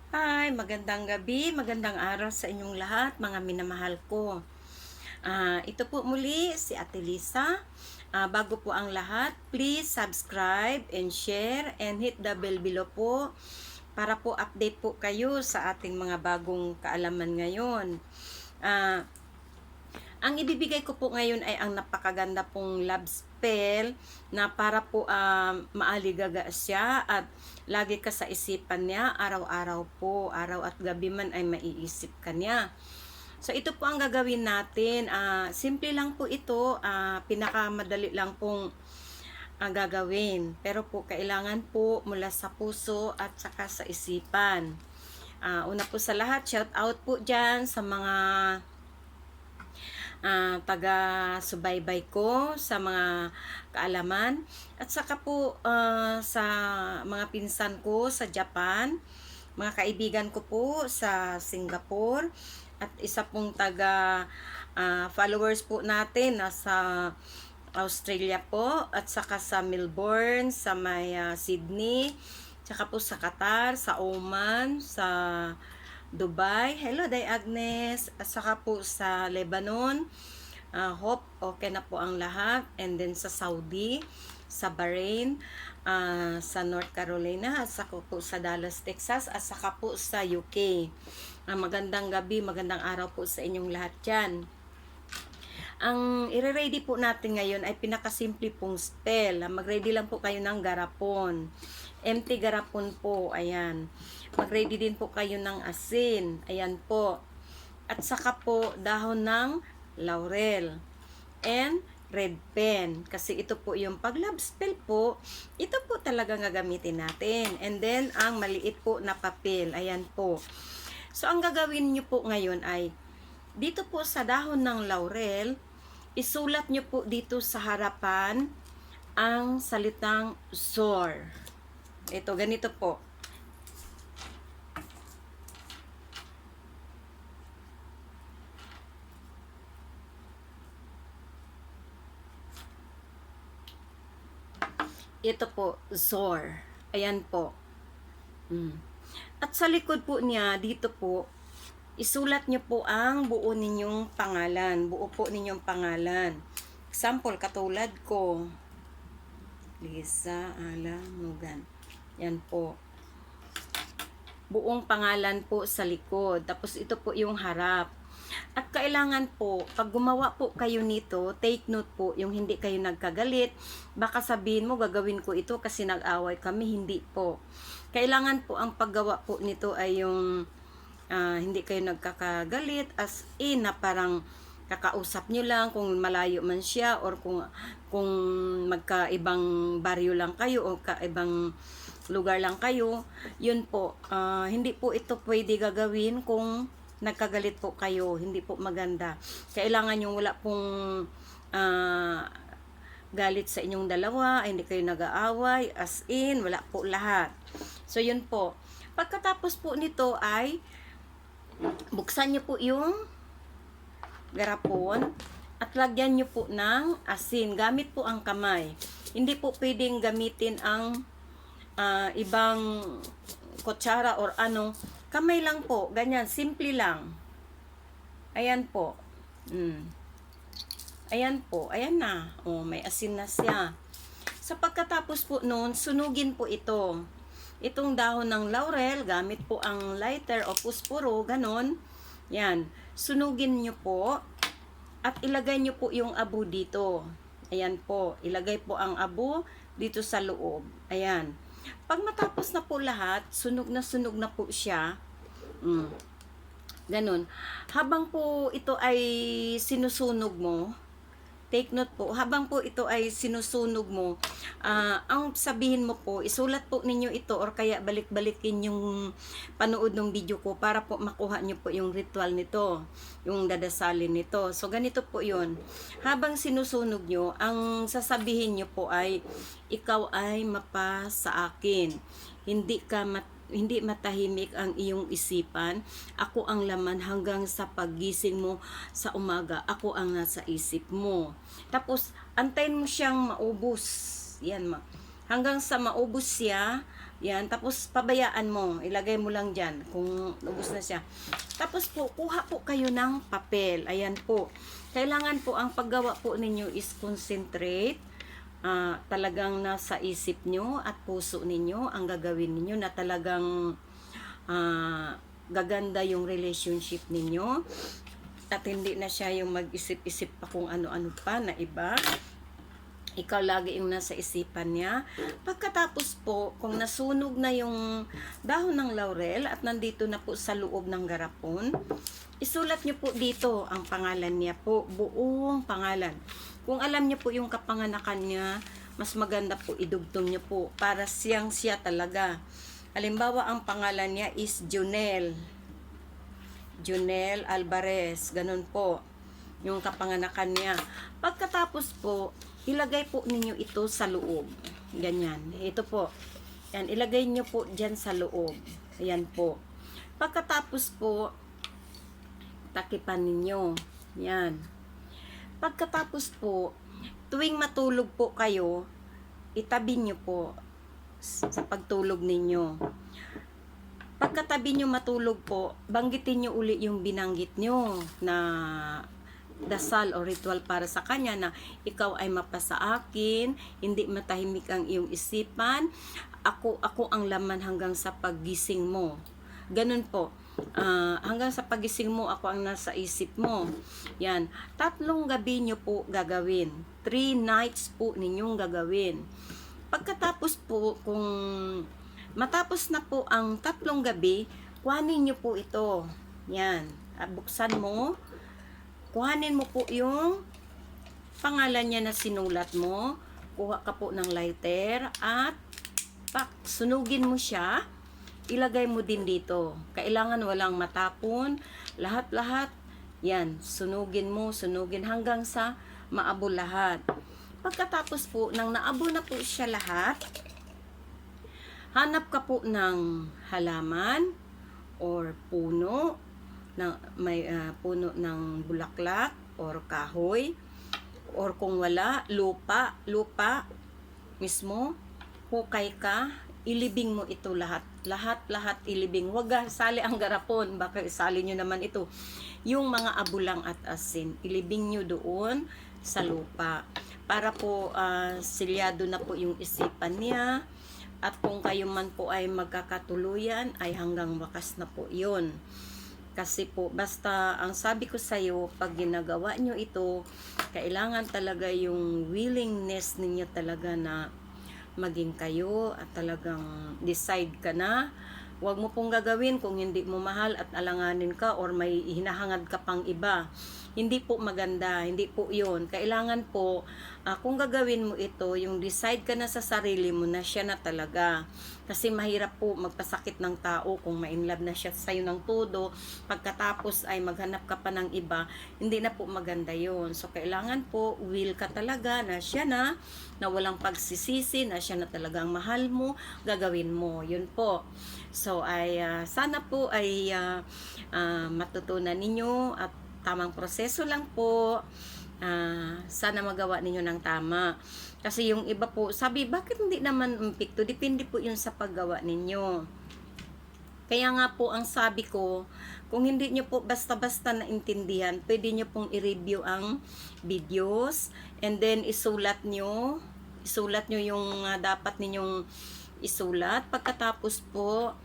Hi, magandang gabi, magandang araw sa inyong lahat, mga minamahal ko. Ito po muli si Ate Lisa. Bago po ang lahat, please subscribe and share and hit the bell below po para po update po kayo sa ating mga bagong kaalaman ngayon. Ang ibibigay ko po ngayon ay ang napakaganda pong love spell na para po maaligaga siya at lagi ka sa isipan niya, araw-araw po, araw at gabi man ay maiisip ka niya. So ito po ang gagawin natin. Simple lang po ito, pinakamadali lang pong gagawin. Pero po kailangan po mula sa puso at saka sa isipan. Una po sa lahat, shout out po dyan sa mga taga-subaybay ko sa mga kaalaman at saka po sa mga pinsan ko sa Japan, mga kaibigan ko po sa Singapore at isa pong taga followers po natin nasa Australia po at saka sa Melbourne, sa may Sydney, saka po sa Qatar, sa Oman, sa Dubai. Hello, Day Agnes. At saka po sa Lebanon. Hope okay na po ang lahat. And then sa Saudi, sa Bahrain, sa North Carolina, at saka po sa Dallas, Texas, at saka po sa UK. Magandang gabi, magandang araw po sa inyong lahat dyan. Ang i-ready po natin ngayon ay pinakasimple pong spell. Mag-ready lang po kayo ng garapon. Empty garapon po, ayan. Mag-ready din po kayo ng asin, ayan po. At saka po dahon ng laurel and red pen. Kasi ito po yung pag love spell po, ito po talaga gagamitin natin. And then ang maliit po na papel, ayan po. So ang gagawin nyo po ngayon ay dito po sa dahon ng laurel, isulat nyo po dito sa harapan ang salitang Zor. Ito, ganito po. Ito po, Zor. Ayan po. At sa likod po niya, dito po, isulat nyo po ang buo ninyong pangalan. Buo po ninyong pangalan. Example, katulad ko. Lisa Alamugan. Yan po. Buong pangalan po sa likod. Tapos ito po yung harap. At kailangan po, pag gumawa po kayo nito, take note po, yung hindi kayo nagkagalit. Baka sabihin mo, gagawin ko ito kasi nag-away kami. Hindi po. Kailangan po ang paggawa po nito ay yung hindi kayo nagkakagalit, as in na parang kakausap nyo lang kung malayo man siya or kung magkaibang baryo lang kayo o kaibang lugar lang kayo, yun po, hindi po ito pwede gagawin kung nagkagalit po kayo, hindi po maganda. Kailangan yung wala pong galit sa inyong dalawa, hindi kayo nag-aaway, as in, wala po lahat. So yun po. Pagkatapos po nito ay buksan nyo po yung garapon at lagyan nyo po ng asin. Gamit po ang kamay. Hindi po pwedeng gamitin ang ibang kutsara or ano. Kamay lang po. Ganyan. Simple lang. Ayan po. Ayan po. Ayan na. Oh, may asin na siya. Sa pagkatapos po noon, sunugin po ito. Itong dahon ng laurel, gamit po ang lighter o puspuro, ganon. Yan. Sunugin nyo po at ilagay nyo po yung abo dito. Ayan po. Ilagay po ang abo dito sa loob. Ayan. Pag matapos na po lahat, sunog na po siya. Ganon. Habang po ito ay sinusunog mo, take note po, habang po ito ay sinusunog mo, ang sabihin mo po, isulat po ninyo ito or kaya balik-balikin yung panood ng video ko para po makuha nyo po yung ritual nito, yung dadasalin nito. So, ganito po yun. Habang sinusunog nyo, ang sasabihin nyo po ay, ikaw ay mapa sa akin. Hindi matahimik ang iyong isipan. Ako ang laman hanggang sa paggising mo sa umaga. Ako ang nasa isip mo. Tapos, antayin mo siyang maubos. Yan, hanggang sa maubos siya, Yan, tapos pabayaan mo, ilagay mo lang dyan kung ubos na siya. Tapos po, kuha po kayo ng papel. Ayan po. Kailangan po, ang paggawa po ninyo is concentrate. Talagang nasa isip nyo at puso ninyo ang gagawin ninyo na talagang gaganda yung relationship ninyo. At hindi na siya yung mag-isip-isip pa kung ano-ano pa na iba. Ikaw lagi yung nasa isipan niya. Pagkatapos po, kung nasunog na yung dahon ng laurel at nandito na po sa loob ng garapon, isulat niyo po dito ang pangalan niya po, buong pangalan. Kung alam niyo po yung kapanganakan niya, mas maganda po idugtong niyo po para siyang siya talaga. Halimbawa, ang pangalan niya is Junel Alvarez, ganun po yung kapanganakan niya. Pagkatapos po, ilagay po ninyo ito sa loob. Ganyan. Ito po. Yan, ilagay nyo po dyan sa loob. Ayan po. Pagkatapos po, takipan ninyo. Yan. Pagkatapos po, tuwing matulog po kayo, itabi nyo po sa pagtulog ninyo. Pagkatabi nyo matulog po, banggitin nyo uli yung binanggit nyo na dasal o ritual para sa kanya na ikaw ay mapasa akin, hindi matahimik ang iyong isipan, ako ang laman hanggang sa paggising mo. Ganun po. Hanggang sa pagising mo, ako ang nasa isip mo. Yan. 3 gabi nyo po gagawin. 3 nights po ninyong gagawin. Pagkatapos po, kung matapos na po ang 3 gabi, kuhanin nyo po ito. Yan. Buksan mo. Kuhanin mo po yung pangalan niya na sinulat mo. Kuha ka po ng lighter at sunugin mo siya. Ilagay mo din dito. Kailangan walang matapon. Lahat-lahat. Yan. Sunugin mo. Sunugin hanggang sa maabo lahat. Pagkatapos po, nang naabo na po siya lahat, hanap ka po ng halaman or puno na may puno ng bulaklak or kahoy, or kung wala, lupa mismo, hukay ka, ilibing mo ito lahat ilibing. Huwag sali ang garapon, baka isali nyo naman ito yung mga abulang at asin, ilibing nyo doon sa lupa para po silyado na po yung isipan niya, at kung kayo man po ay magkakatuluyan ay hanggang wakas na po yun. Kasi po, basta ang sabi ko sa iyo, pag ginagawa nyo ito, kailangan talaga yung willingness ninyo talaga na maging kayo at talagang decide ka na. Huwag mo pong gagawin kung hindi mo mahal at alanganin ka or may hinahangad ka pang iba. Hindi po maganda, hindi po yun. Kailangan po, kung gagawin mo ito, yung decide ka na sa sarili mo na siya na talaga. Kasi mahirap po magpasakit ng tao kung ma-inlove na siya sa'yo ng todo. Pagkatapos ay maghanap ka pa ng iba, hindi na po maganda yun. So, kailangan po, will ka talaga na siya na walang pagsisisi, na siya na talagang mahal mo, gagawin mo. Yun po. So, ay sana po ay matutunan ninyo at tamang proseso lang po. Sana magawa ninyo ng tama. Kasi yung iba po, sabi, bakit hindi naman umpikto? Depende po yun sa paggawa ninyo. Kaya nga po, ang sabi ko, kung hindi nyo po basta-basta naintindihan, pwede nyo pong i-review ang videos, and then isulat nyo yung dapat ninyong isulat. Pagkatapos po,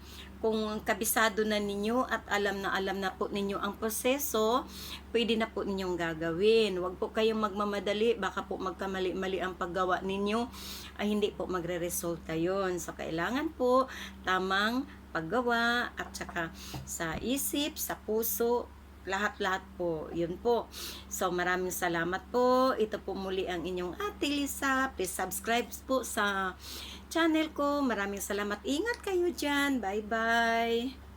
kung kabisado na ninyo at alam na po ninyo ang proseso, pwede na po ninyong gagawin. Huwag po kayong magmamadali, baka po magkamali-mali ang paggawa ninyo, ay hindi po magre-resulta yon. So, kailangan po tamang paggawa at saka sa isip, sa puso, lahat-lahat po. Yun po. So, maraming salamat po. Ito po muli ang inyong Ate Lisa. Please subscribe po sa channel ko. Maraming salamat. Ingat kayo dyan. Bye-bye.